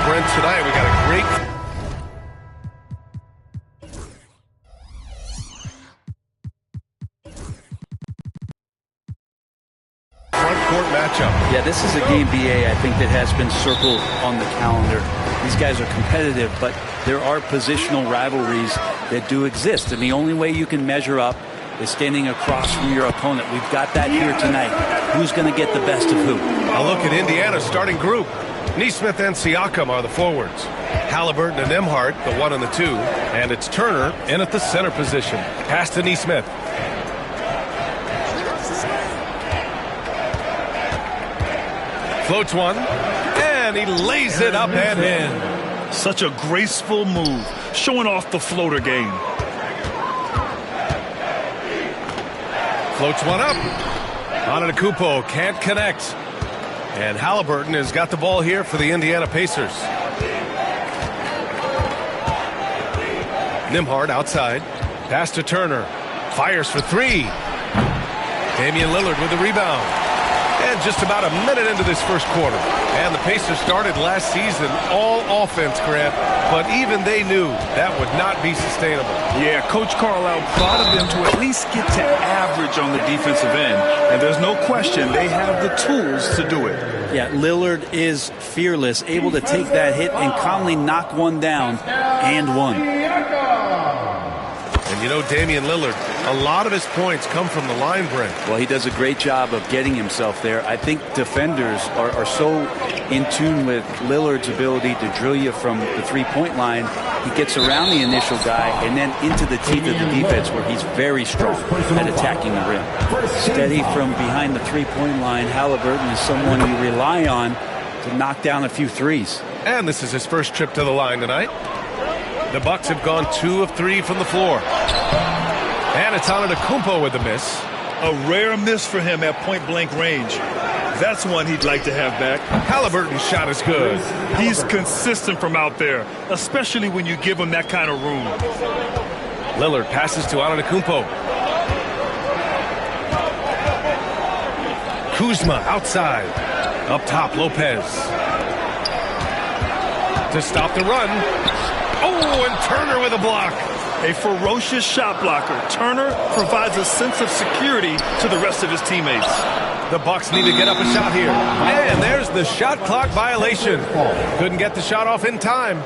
Brent, tonight we got a great front court matchup. Yeah, this is a game, BA, I think, that has been circled on the calendar. These guys are competitive, but there are positional rivalries that do exist, and the only way you can measure up is standing across from your opponent. We've got that here tonight. Who's going to get the best of who? A look at Indiana's starting group. Nesmith and Siakam are the forwards. Halliburton and Nembhard, the 1 and the 2. And it's Turner in at the center position. Pass to Nesmith. Floats one, and he lays it up and in. Such a graceful move, showing off the floater game. Floats one up. Antetokounmpo can't connect. And Halliburton has got the ball here for the Indiana Pacers. Nembhard outside. Pass to Turner. Fires for 3. Damian Lillard with the rebound. And just about a minute into this first quarter. And the Pacers started last season all offense, Grant, but even they knew that would not be sustainable. Yeah, Coach Carlisle prodded them to at least get to average on the defensive end. And there's no question they have the tools to do it. Yeah, Lillard is fearless, able to take that hit and calmly knock one down and one. And you know, Damian Lillard, a lot of his points come from the line, Brent. Well, he does a great job of getting himself there. I think defenders are so in tune with Lillard's ability to drill you from the three-point line. He gets around the initial guy and then into the teeth of the defense where he's very strong at attacking the rim. Steady from behind the three-point line, Halliburton is someone you rely on to knock down a few threes. And this is his first trip to the line tonight. The Bucks have gone 2 of 3 from the floor. And it's Antetokounmpo with the miss. A rare miss for him at point-blank range. That's one he'd like to have back. Halliburton's shot is good. He's consistent from out there, especially when you give him that kind of room. Lillard passes to Antetokounmpo. Kuzma outside. Up top, Lopez. To stop the run. Oh, and Turner with a block. A ferocious shot blocker. Turner provides a sense of security to the rest of his teammates. The Bucks need to get up a shot here. And there's the shot clock violation. Couldn't get the shot off in time.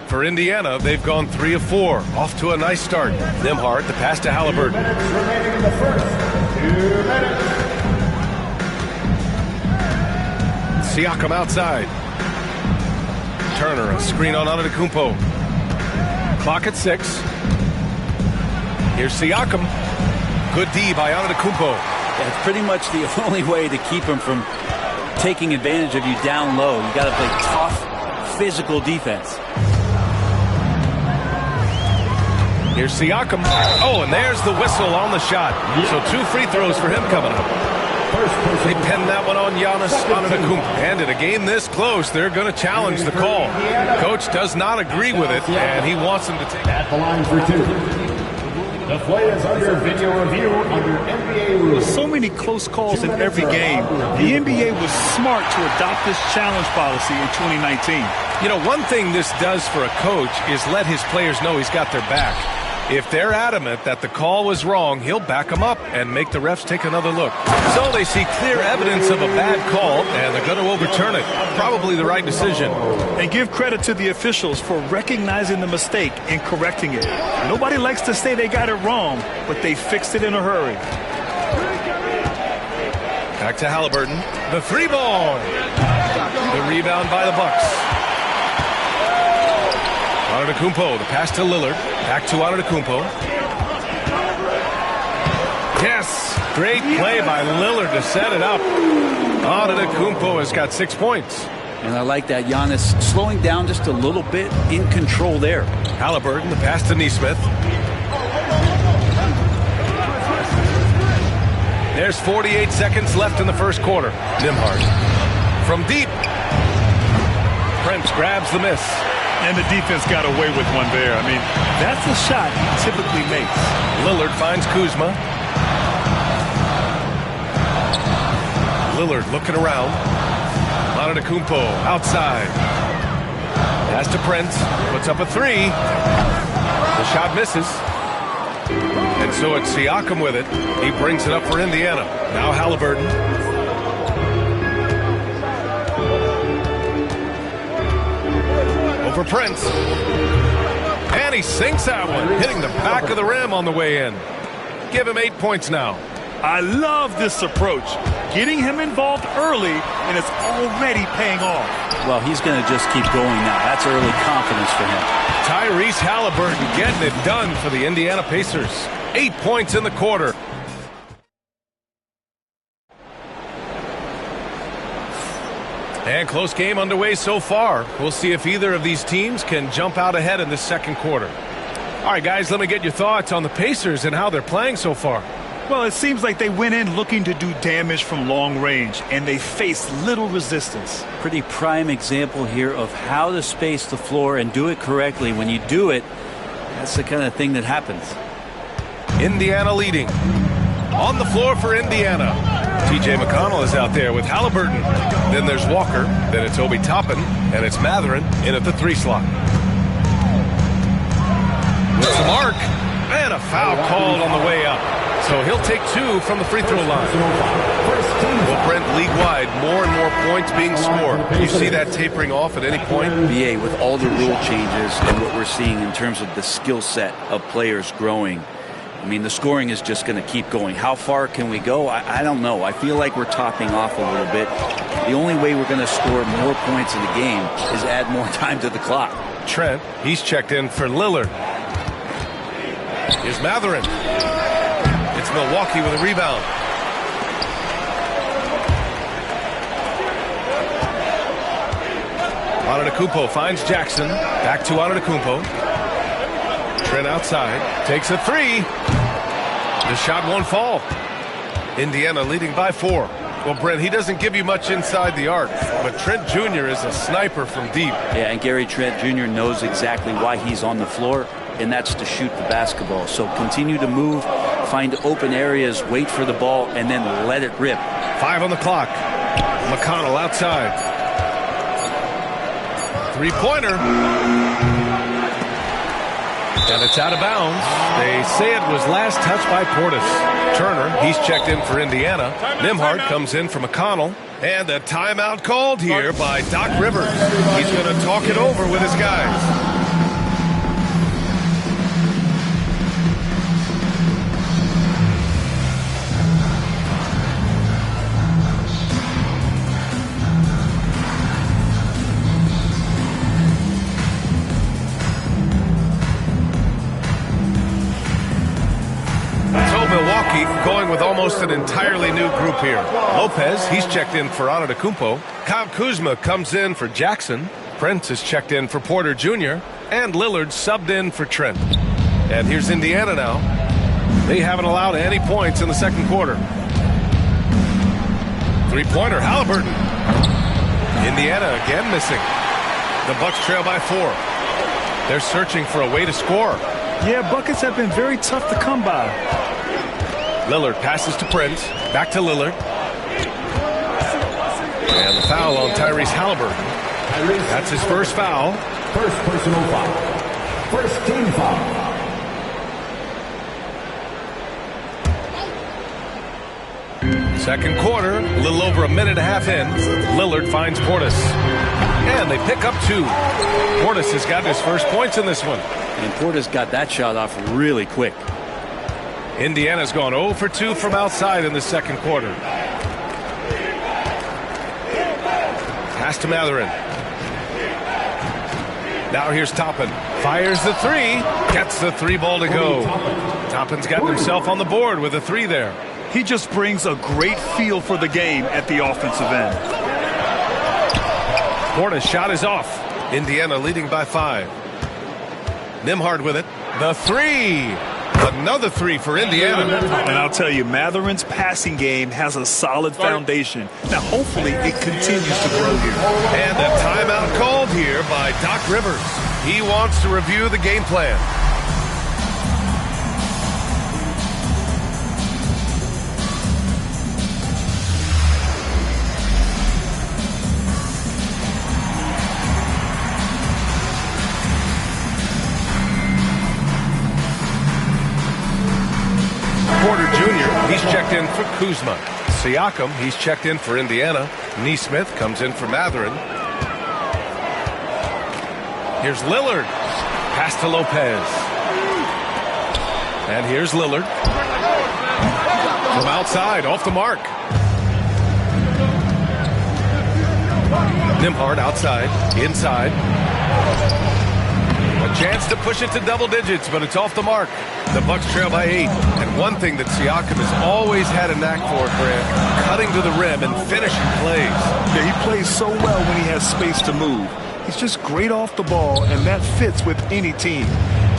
For Indiana, they've gone 3 of 4. Off to a nice start. Nembhard, the pass to Halliburton. Siakam outside. Turner, a screen on Antetokounmpo. Clock at 6. Here's Siakam. Good D by Antetokounmpo. That's pretty much the only way to keep him from taking advantage of you down low. You got to play tough, physical defense. Here's Siakam. Oh, and there's the whistle on the shot. So 2 free throws for him coming up. They pinned that one on Giannis Antetokounmpo. And in a game this close, they're going to challenge the call. Coach does not agree with it, and he wants them to take at the line for 2. The play is under video review under NBA rules. So many close calls in every game. The NBA was smart to adopt this challenge policy in 2019. You know, one thing this does for a coach is let his players know he's got their back. If they're adamant that the call was wrong, he'll back them up and make the refs take another look. So they see clear evidence of a bad call, and they're going to overturn it. Probably the right decision. And give credit to the officials for recognizing the mistake and correcting it. Nobody likes to say they got it wrong, but they fixed it in a hurry. Back to Halliburton. The 3-ball. The rebound by the Bucks. Antetokounmpo, the pass to Lillard. Back to Antetokounmpo. Yes! Great play by Lillard to set it up. Antetokounmpo has got 6 points. And I like that. Giannis slowing down just a little bit, in control there. Halliburton, the pass to Nesmith. There's 48 seconds left in the first quarter. Nembhard from deep. Prince grabs the miss. And the defense got away with one there. I mean, that's a shot he typically makes. Lillard finds Kuzma. Lillard looking around. Antetokounmpo outside. Pass to Prince. Puts up a three. The shot misses. And so it's Siakam with it. He brings it up for Indiana. Now Halliburton. Over Prince. And he sinks that one, hitting the back of the rim on the way in. Give him 8 points now. I love this approach. Getting him involved early, and it's already paying off. Well, he's going to just keep going now. That's early confidence for him. Tyrese Halliburton getting it done for the Indiana Pacers. 8 points in the quarter. And close game underway so far. We'll see if either of these teams can jump out ahead in the second quarter. All right, guys, let me get your thoughts on the Pacers and how they're playing so far. Well, it seems like they went in looking to do damage from long range, and they faced little resistance. Pretty prime example here of how to space the floor and do it correctly. When you do it, that's the kind of thing that happens. Indiana leading. On the floor for Indiana. T.J. McConnell is out there with Halliburton. Then there's Walker. Then it's Obi Toppin. And it's Matherin in at the 3 slot. With the mark. And a foul called on the way up. So he'll take 2 from the free throw line. Well, Brent, league-wide, more and more points being scored. You see that tapering off at any point? BA, with all the rule changes and what we're seeing in terms of the skill set of players growing, I mean, the scoring is just going to keep going. How far can we go? I don't know. I feel like we're topping off a little bit. The only way we're going to score more points in the game is add more time to the clock. Trent, he's checked in for Lillard. Here's Matherin. It's Milwaukee with a rebound. Antetokounmpo finds Jackson. Back to Antetokounmpo. Trent outside. Takes a 3. The shot won't fall. Indiana leading by 4. Well, Brent, he doesn't give you much inside the arc, but Trent Jr. is a sniper from deep. Yeah, and Gary Trent Jr. knows exactly why he's on the floor, and that's to shoot the basketball. So continue to move, find open areas, wait for the ball, and then let it rip. 5 on the clock. McConnell outside. 3-pointer. And it's out of bounds. They say it was last touched by Portis. Turner, he's checked in for Indiana. Nembhard comes in for McConnell. And a timeout called here by Doc Rivers. He's going to talk it over with his guys. Milwaukee going with almost an entirely new group here. Lopez, he's checked in for Antetokounmpo. Kyle Kuzma comes in for Jackson. Prince is checked in for Porter Jr. And Lillard subbed in for Trent. And here's Indiana now. They haven't allowed any points in the second quarter. 3-pointer, Halliburton. Indiana again missing. The Bucks trail by 4. They're searching for a way to score. Yeah, buckets have been very tough to come by. Lillard passes to Prince. Back to Lillard. And the foul on Tyrese Halliburton. That's his first foul. First personal foul. First team foul. Second quarter, a little over a minute and a half in. Lillard finds Portis. And they pick up 2. Portis has gotten his first points in this one. And Portis got that shot off really quick. Indiana's gone 0 for 2 from outside in the second quarter. Pass to Matherin. Now here's Toppin. Fires the 3. Gets the 3 ball to go. Toppin's gotten himself on the board with a 3 there. He just brings a great feel for the game at the offensive end. Portis' shot is off. Indiana leading by 5. Nembhard with it. The 3. Another 3 for Indiana. And I'll tell you, Matherin's passing game has a solid foundation. Now, hopefully, it continues to grow here. And a timeout called here by Doc Rivers. He wants to review the game plan. in for Kuzma. Siakam, he's checked in for Indiana. Neesmith comes in for Matherin. Here's Lillard. Pass to Lopez. And here's Lillard. From outside, off the mark. Nembhard outside, inside. A chance to push it to double digits, but it's off the mark. The Bucks trail by 8. And one thing that Siakam has always had a knack for, Grant, cutting to the rim and finishing plays. Yeah, he plays so well when he has space to move. He's just great off the ball, and that fits with any team.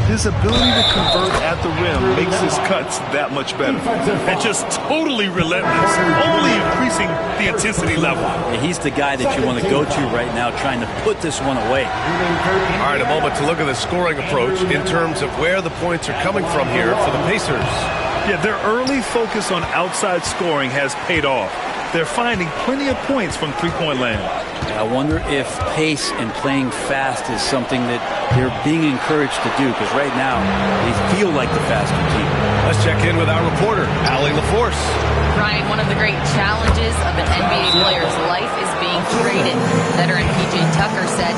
His ability to convert at the rim makes his cuts that much better. And just totally relentless, only increasing the intensity level. Yeah, he's the guy that you want to go to right now, trying to put this one away. All right, a moment to look at the scoring approach in terms of where the points are coming from here for the Pacers. Yeah, their early focus on outside scoring has paid off. They're finding plenty of points from three-point land. I wonder if pace and playing fast is something that they're being encouraged to do, because right now they feel like the faster team. Let's check in with our reporter, Allie LaForce. Ryan, one of the great challenges of an NBA player's life is being traded. Veteran P.J. Tucker said,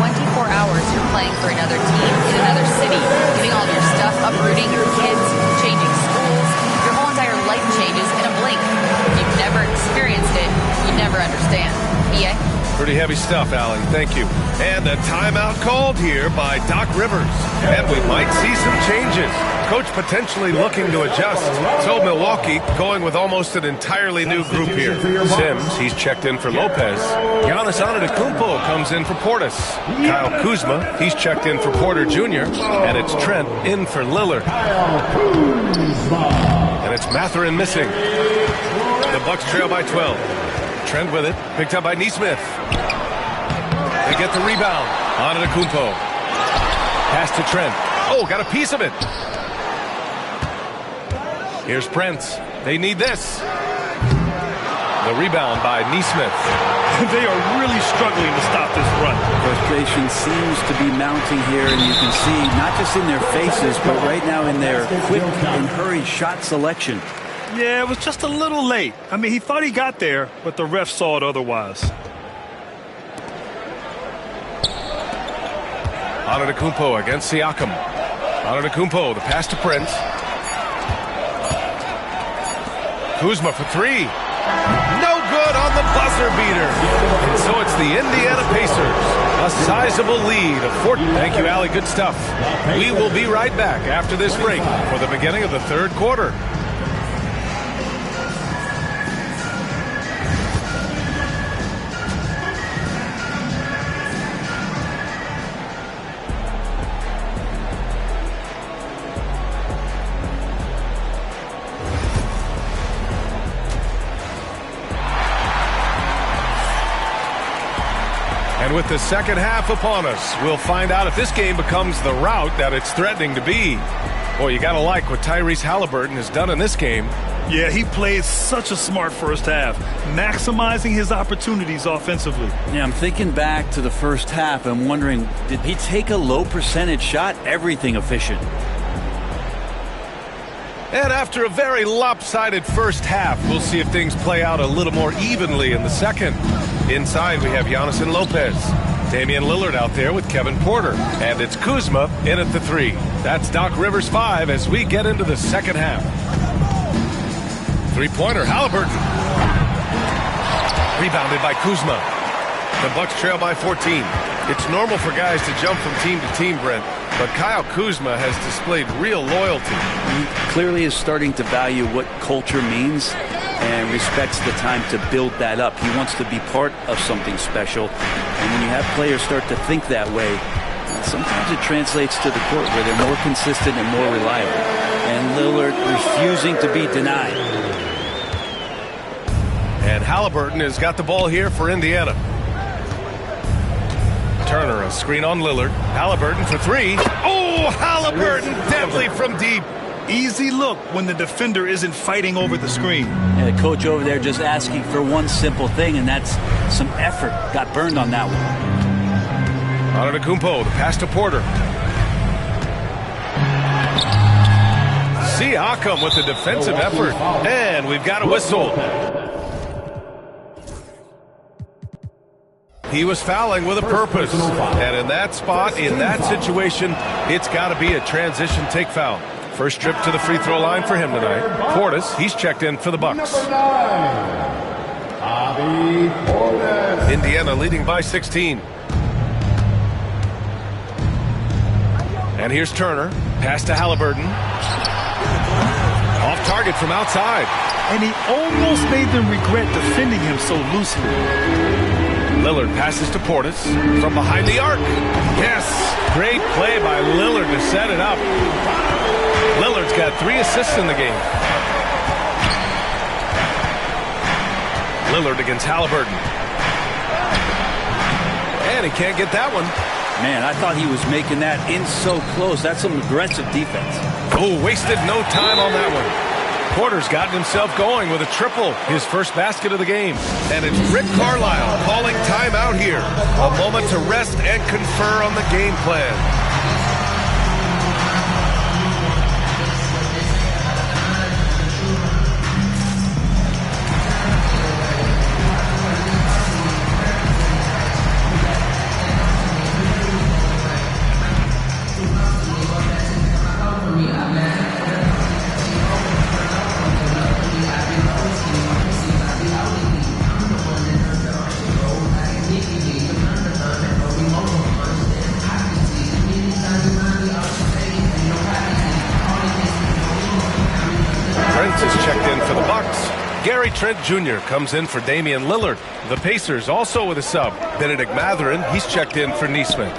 24 hours you're playing for another team in another city, getting all of your stuff, uprooting your kids, changing schools. Your whole entire life changes in a blink. If you've never experienced it, you never understand. PA? Pretty heavy stuff, Allie. Thank you. And a timeout called here by Doc Rivers. And we might see some changes. Coach potentially looking to adjust. So Milwaukee going with almost an entirely new group here. Sims, he's checked in for Lopez. Giannis Antetokounmpo comes in for Portis. Kyle Kuzma, he's checked in for Porter Jr. And it's Trent in for Lillard. And it's Matherin missing. The Bucks trail by 12. Trent with it, picked up by Neesmith. They get the rebound. Antetokounmpo. Pass to Trent. Oh, got a piece of it. Here's Prince. They need this. The rebound by Neesmith. They are really struggling to stop this run. Frustration seems to be mounting here, and you can see not just in their faces, but right now in their quick and hurried shot selection. Yeah, it was just a little late. I mean, he thought he got there, but the ref saw it otherwise. Antetokounmpo against Siakam. Antetokounmpo, the pass to Prince. Kuzma for three. No good on the buzzer beater. And so it's the Indiana Pacers. A sizable lead of 4. Thank you, Allie. Good stuff. We will be right back after this break for the beginning of the third quarter. And with the second half upon us, we'll find out if this game becomes the rout that it's threatening to be. Boy, you got to like what Tyrese Halliburton has done in this game. Yeah, he played such a smart first half, maximizing his opportunities offensively. Yeah, I'm thinking back to the first half. I'm wondering, did he take a low percentage shot? Everything efficient. And after a very lopsided first half, we'll see if things play out a little more evenly in the second. Inside, we have Giannis and Lopez. Damian Lillard out there with Kevin Porter. And it's Kuzma in at the 3. That's Doc Rivers 5 as we get into the second half. Three-pointer, Halliburton. Rebounded by Kuzma. The Bucks trail by 14. It's normal for guys to jump from team to team, Brent, but Kyle Kuzma has displayed real loyalty. He clearly is starting to value what culture means and respects the time to build that up. He wants to be part of something special. And when you have players start to think that way, sometimes it translates to the court where they're more consistent and more reliable. And Lillard refusing to be denied. And Halliburton has got the ball here for Indiana. Turner, a screen on Lillard. Halliburton for 3. Oh, Halliburton deadly from deep. Easy look when the defender isn't fighting over the screen. And the coach over there just asking for one simple thing, and that's some effort. Got burned on that one. Antetokounmpo, the pass to Porter. Siakam with the defensive effort. And we've got a whistle. He was fouling with a purpose. And in that spot, in that situation, it's got to be a transition take foul. First trip to the free throw line for him tonight. Portis, he's checked in for the Bucks. Indiana leading by 16. And here's Turner. Pass to Halliburton. Off target from outside. And he almost made them regret defending him so loosely. Lillard passes to Portis from behind the arc. Yes, great play by Lillard to set it up. Lillard's got 3 assists in the game. Lillard against Halliburton. And he can't get that one. Man, I thought he was making that in so close. That's some aggressive defense. Oh, wasted no time on that one. Porter's gotten himself going with a triple, his first basket of the game. And it's Rick Carlisle calling timeout here. A moment to rest and confer on the game plan. Trent Jr. comes in for Damian Lillard. The Pacers also with a sub. Benedict Mathurin, he's checked in for Neesmith.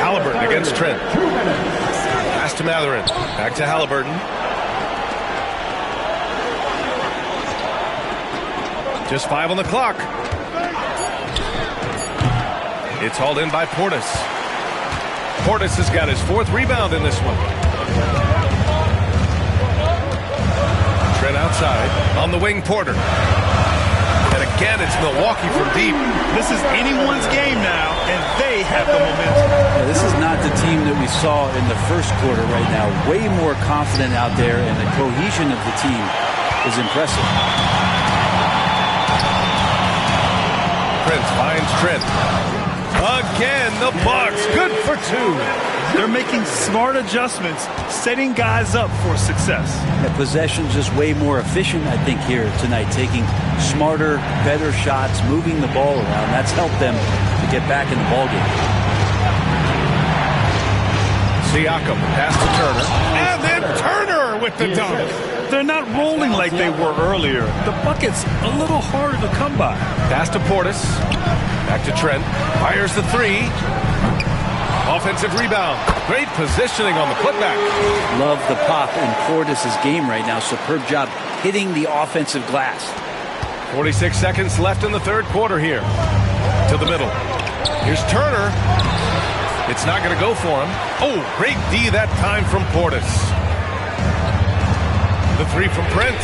Halliburton against Trent. Pass to Mathurin. Back to Halliburton. Just 5 on the clock. It's hauled in by Portis. Portis has got his 4th rebound in this one. Outside on the wing, Porter. And again, it's Milwaukee from deep. This is anyone's game now, and they have the momentum. Yeah, this is not the team that we saw in the first quarter right now. Way more confident out there, and the cohesion of the team is impressive. Prince finds Trent. Again, the Bucks. Good for 2. They're making smart adjustments, setting guys up for success. The possession's just way more efficient, I think, here tonight. Taking smarter, better shots, moving the ball around. That's helped them to get back in the ballgame. Siakam, pass to Turner. And then Turner with the dunk. They're not rolling like they were earlier. The bucket's a little harder to come by. Pass to Portis. Back to Trent. Fires the 3. Offensive rebound. Great positioning on the putback. Love the pop in Portis' game right now. Superb job hitting the offensive glass. 46 seconds left in the 3rd quarter here. To the middle. Here's Turner. It's not going to go for him. Oh, great D that time from Portis. The 3 from Prince.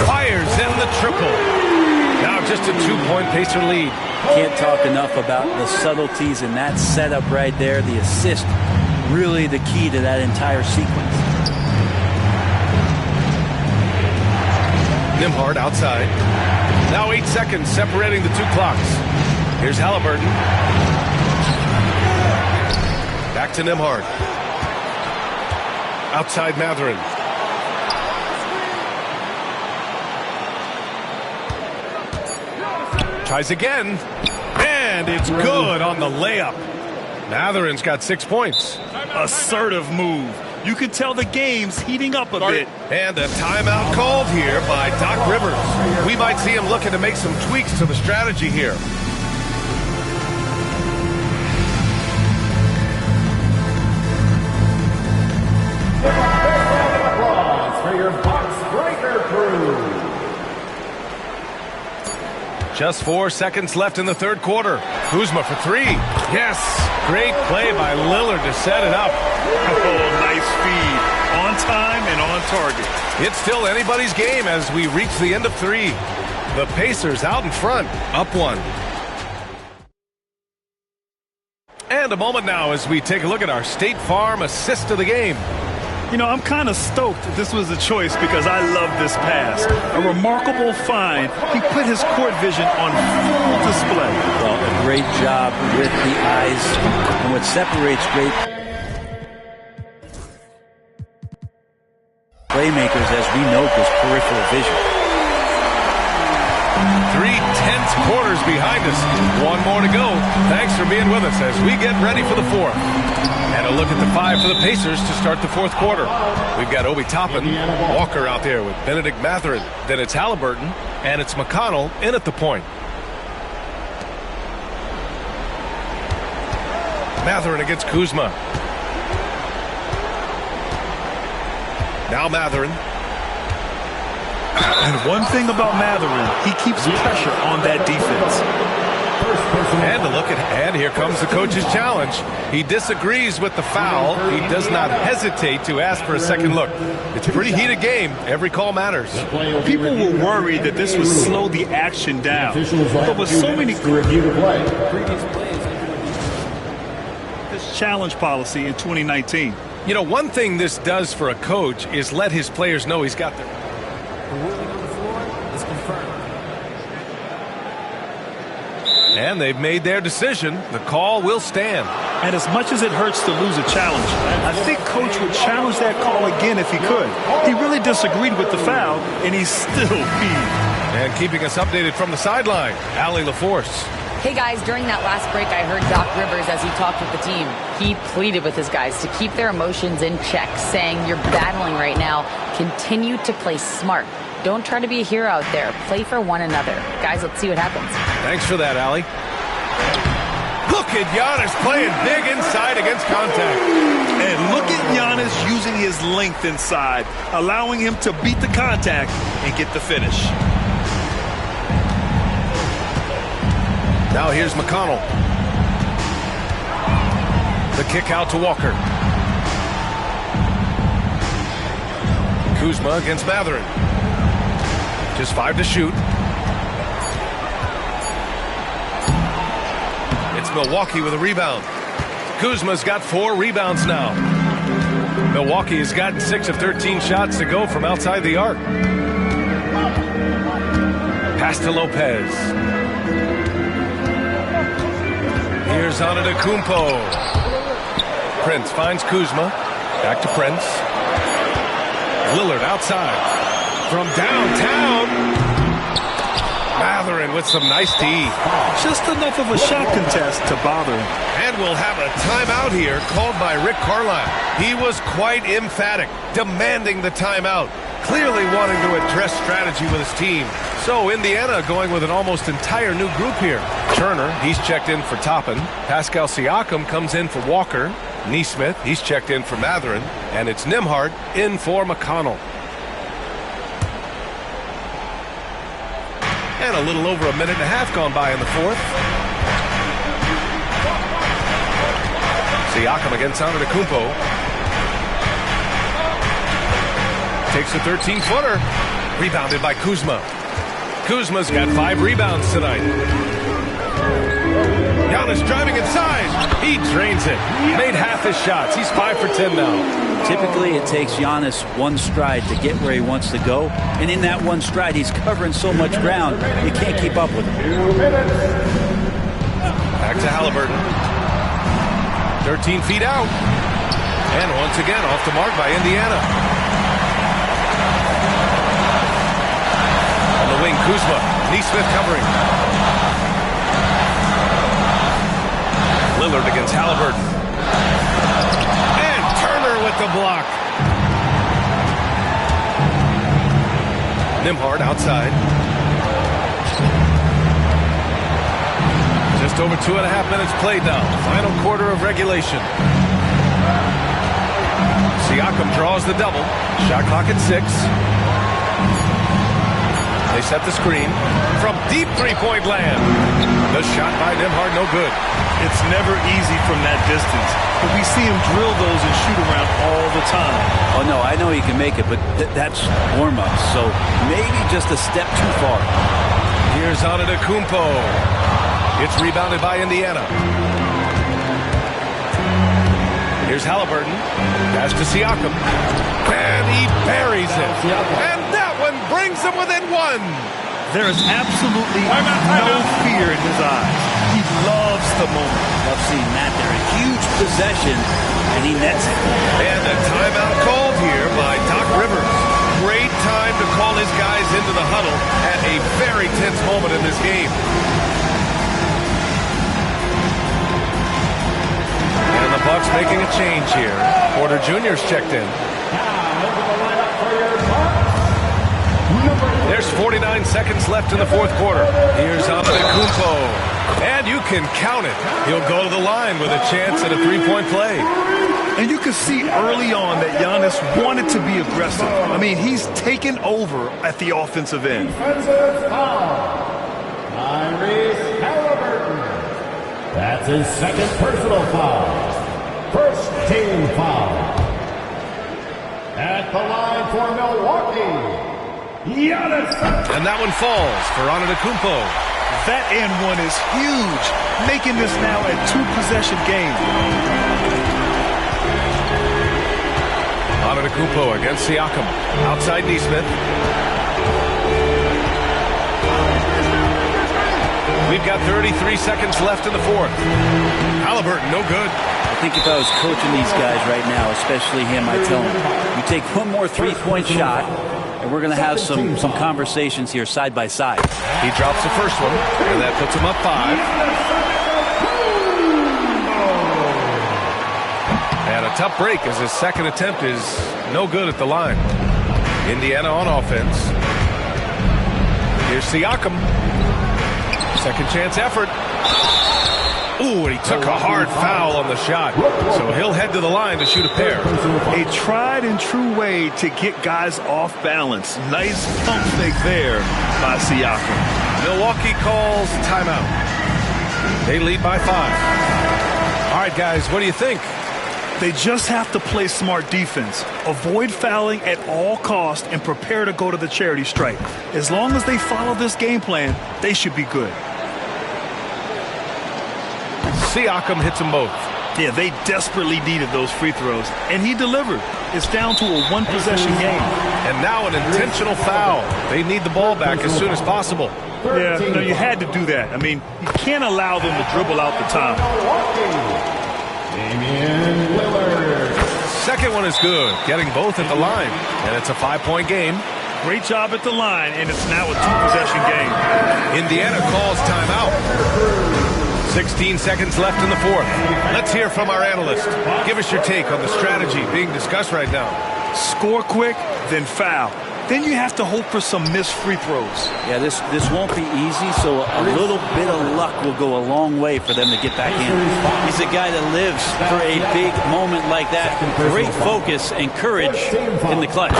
Fires in the triple. Now just a 2-point Pacer lead. Can't talk enough about the subtleties in that setup right there. The assist, really the key to that entire sequence. Nembhard outside. Now 8 seconds separating the 2 clocks. Here's Halliburton. Back to Nembhard. Outside Mathurin. Tries again. And it's good on the layup. Mathurin's got 6 points. Assertive move. You can tell the game's heating up a bit. And a timeout called here by Doc Rivers. We might see him looking to make some tweaks to the strategy here. For your Bucks Breaker crew. Just 4 seconds left in the 3rd quarter. Kuzma for 3. Yes. Great play by Lillard to set it up. Oh, nice feed. On time and on target. It's still anybody's game as we reach the end of 3. The Pacers out in front, up 1. And a moment now as we take a look at our State Farm assist of the game. You know, I'm kind of stoked this was a choice because I love this pass. A remarkable find. He put his court vision on full display. Well, a great job with the eyes. And what separates great playmakers, as we know, is peripheral vision. 3 tense quarters behind us. One more to go. Thanks for being with us as we get ready for the fourth. And a look at the 5 for the Pacers to start the fourth quarter. We've got Obi Toppin, Walker out there with Benedict Mathurin. Then it's Halliburton, and it's McConnell in at the point. Mathurin against Kuzma. Now Mathurin. And one thing about Mathurin, he keeps pressure on that defense. And a look at, and here comes the coach's challenge. He disagrees with the foul. He does not hesitate to ask for a second look. It's a pretty heated game. Every call matters. People were worried that this would slow the action down. But with so many this challenge policy in 2019. You know, one thing this does for a coach is let his players know he's got their... The ruling on the floor is confirmed. And they've made their decision. The call will stand. And as much as it hurts to lose a challenge, I think Coach would challenge that call again if he could. He really disagreed with the foul, and he's still peeved. And keeping us updated from the sideline, Allie LaForce. Hey guys, during that last break, I heard Doc Rivers as he talked with the team. He pleaded with his guys to keep their emotions in check, saying, "You're battling right now. Continue to play smart. Don't try to be a hero out there. Play for one another." Guys, let's see what happens. Thanks for that, Allie. Look at Giannis playing big inside against contact. And look at Giannis using his length inside, allowing him to beat the contact and get the finish. Now here's McConnell. The kick out to Walker. Kuzma against Mathurin. Just 5 to shoot. It's Milwaukee with a rebound. Kuzma's got 4 rebounds now. Milwaukee has gotten 6 of 13 shots to go from outside the arc. Pass to Lopez. Here's Antetokounmpo. Prince finds Kuzma. Back to Prince. Lillard outside. From downtown. Mathurin with some nice D. Just enough of a shot contest to bother him. And we'll have a timeout here called by Rick Carlisle. He was quite emphatic, demanding the timeout. Clearly wanting to address strategy with his team. So Indiana going with an almost entire new group here. Turner, he's checked in for Toppin. Pascal Siakam comes in for Walker. Nesmith, he's checked in for Mathurin. And it's Nembhard in for McConnell. And a little over a minute and a half gone by in the fourth. Siakam against Antetokounmpo. Takes a 13-footer. Rebounded by Kuzma. Kuzma's got 5 rebounds tonight. Giannis driving inside. He drains it. Made half his shots. He's 5 for 10 now. Typically, it takes Giannis one stride to get where he wants to go. And in that one stride, he's covering so much ground, you can't keep up with him. Back to Halliburton. 13 feet out. And once again, off the mark by Indiana. Wing, Kuzma. Nesmith covering. Lillard against Halliburton. And Turner with the block. Nembhard outside. Just over 2.5 minutes played now. Final quarter of regulation. Siakam draws the double. Shot clock at 6. They set the screen from deep three-point land. The shot by Nembhard, no good. It's never easy from that distance, but we see him drill those and shoot around all the time. Oh, no, I know he can make it, but that's warm-up, so maybe just a step too far. Here's Antetokounmpo. It's rebounded by Indiana. Here's Halliburton. Pass to Siakam. And he buries it. And that one brings them within one. There is absolutely no fear in his eyes. He loves the moment. Love seeing that there. A huge possession, and he nets it. And a timeout called here by Doc Rivers. Great time to call his guys into the huddle at a very tense moment in this game. And the Bucks making a change here. Porter Jr.'s checked in. There's 49 seconds left in the fourth quarter. Here's Antetokounmpo. And you can count it. He'll go to the line with a chance at a three-point play. And you can see early on that Giannis wanted to be aggressive. I mean, he's taken over at the offensive end. Defensive foul. Tyrese Halliburton. That's his second personal foul. First team foul. At the line for Milwaukee, Giannis. And that one falls for Antetokounmpo. That and one is huge, making this now a two-possession game. Antetokounmpo against Siakam. Outside Nesmith. We've got 33 seconds left in the fourth. Halliburton, no good. I think if I was coaching these guys right now, especially him, I'd tell him, you take one more three-point shot, and we're going to have some conversations here side by side. He drops the first one, and that puts him up 5. And a tough break as his second attempt is no good at the line. Indiana on offense. Here's Siakam. Second chance effort. Ooh, and he took a hard foul on the shot. So he'll head to the line to shoot a pair. A tried and true way to get guys off balance. Nice pump fake there by Siakam. Milwaukee calls timeout. They lead by 5. All right, guys, what do you think? They just have to play smart defense. Avoid fouling at all costs and prepare to go to the charity stripe. As long as they follow this game plan, they should be good. Siakam hits them both. Yeah, they desperately needed those free throws, and he delivered. It's down to a one-possession game. And now an intentional foul. They need the ball back as soon as possible. Yeah, no, you had to do that. I mean, you can't allow them to dribble out the time. Damian Lillard. Second one is good, getting both at the line. And it's a 5-point game. Great job at the line, and it's now a two-possession game. Indiana calls timeout. 16 seconds left in the fourth. Let's hear from our analyst. Give us your take on the strategy being discussed right now. Score quick, then foul. Then you have to hope for some missed free throws. Yeah, this won't be easy, so a little bit of luck will go a long way for them to get back in. He's a guy that lives for a big moment like that. Great focus and courage in the clutch.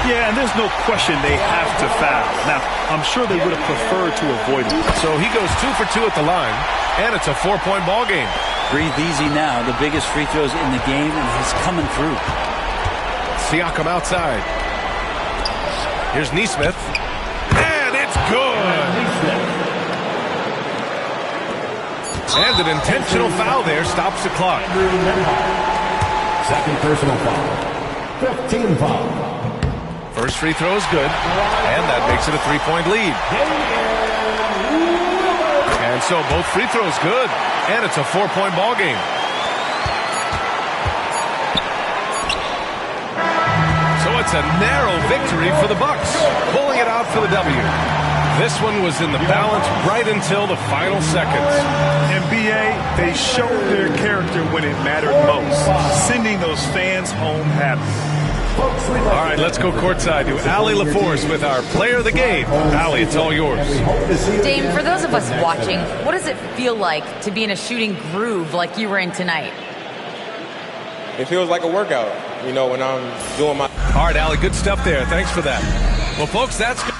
Yeah, and there's no question they have to foul. Now, I'm sure they would have preferred to avoid it. So he goes 2 for 2 at the line, and it's a 4-point ball game. Breathe easy now. The biggest free throws in the game, and he's coming through. Siakam outside. Here's Nesmith. And it's good. And an intentional foul there stops the clock. Second personal foul. 15 foul. First free throw is good, and that makes it a 3-point lead. And so both free throws good, and it's a 4-point ball game. So it's a narrow victory for the Bucks, pulling it out for the W. This one was in the balance right until the final seconds. NBA, they showed their character when it mattered most, sending those fans home happy. All right, let's go courtside to Allie LaForce with our player of the game. Allie, it's all yours. Dame, for those of us watching, what does it feel like to be in a shooting groove like you were in tonight? It feels like a workout, you know, when I'm doing my... All right, Allie, good stuff there. Thanks for that. Well, folks, that's good.